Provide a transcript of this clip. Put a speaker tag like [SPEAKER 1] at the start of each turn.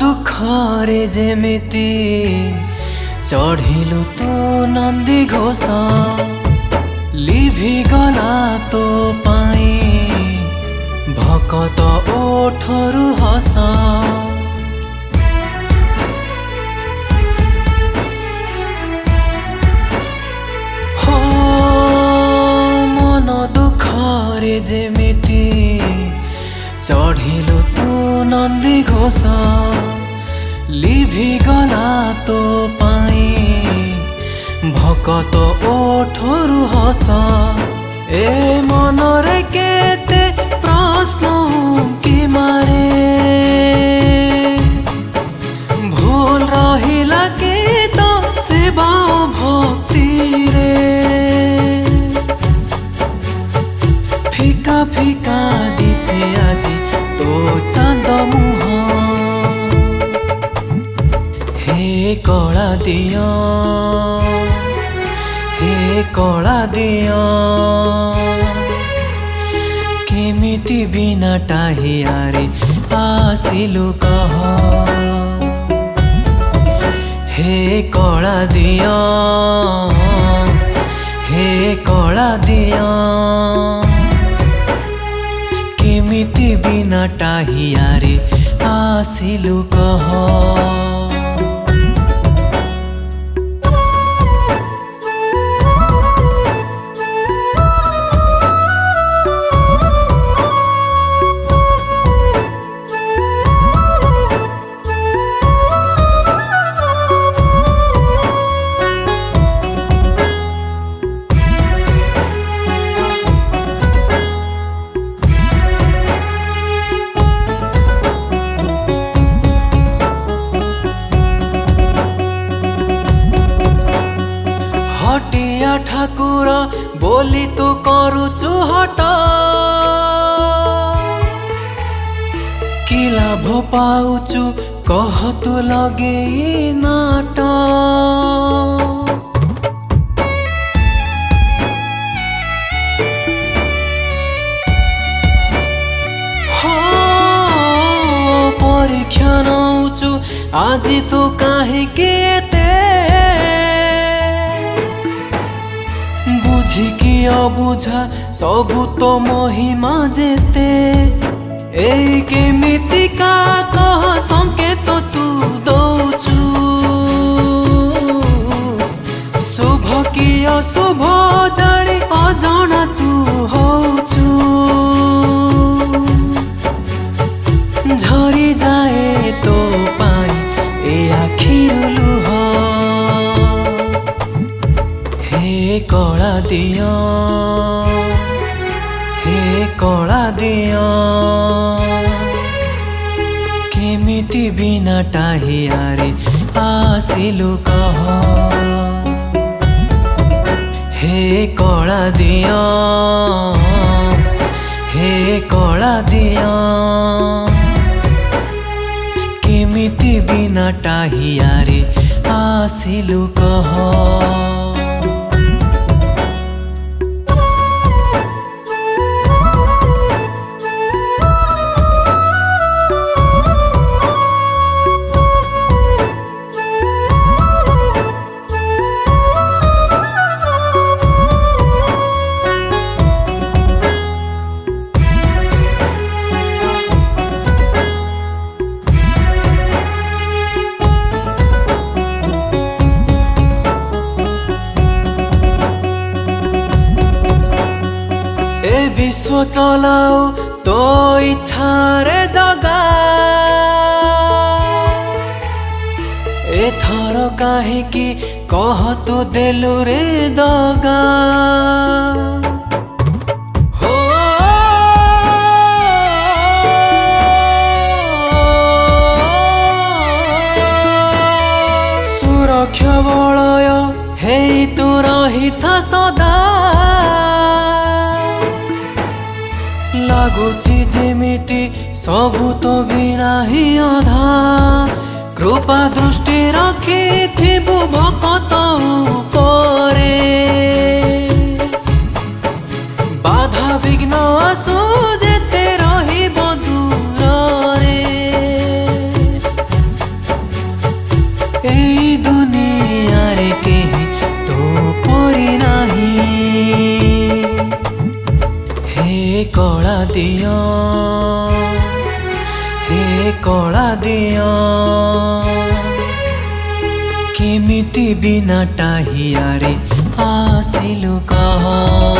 [SPEAKER 1] दुखरे जेमिति चढ़िलु तू नंदी घोष लिभि गला तो पाई भकत ओठरु हस हो मन दुखरे जेमिति चढ़िलु तू नंदी घोष लिभि गला तो पाई भकत ओठरु हस ए मनरे केते प्रश्न कि मारे भूल रहिला के तो सेवा भक्ति रे फिका फिका दिसे आजी तो चांद मुह हे कला दिया हे कला दिया केमिति बिना टाहियारे आसिलु कह हे कला दिया हे कला दिया केमिति बिना टाहियारे आसिलु कह हटिया ठाकुर बोली तू करुचु हट कि लाभ पाउचु कह तू लगे नाट हो परीक्षा नौचु आजी तो काहे केते बुझिकी अबुझा सबु तो महिमा जेते ए केमिति का कह संकेत तू दौचु शुभ कि अशुभ जानी अजणा तू होचु झरी जाए तो पानी ए आखिरु लुह हे कला दिया हे कला दिया केमिति बिना टाहियारे आसिलु कह हे कला दिया हे कला दिया केमिति बिना टाहियारे आसिलु कह विश्व चलाओ तो इच्छा रे जगा एथर काहेकि कह तू देलु रे दगा हो सुरक्षा बलय हे तू रहिथा सदा लागुची जेमिति सबु तो बिना ही अधा कृपा दृष्टि रखिथिबु भकत उपरे बाधा विघ्न आसु जेते रहिब दूर रे कला दिया हे कला दिया केमिति बिना टाहियारे आसिलु कह।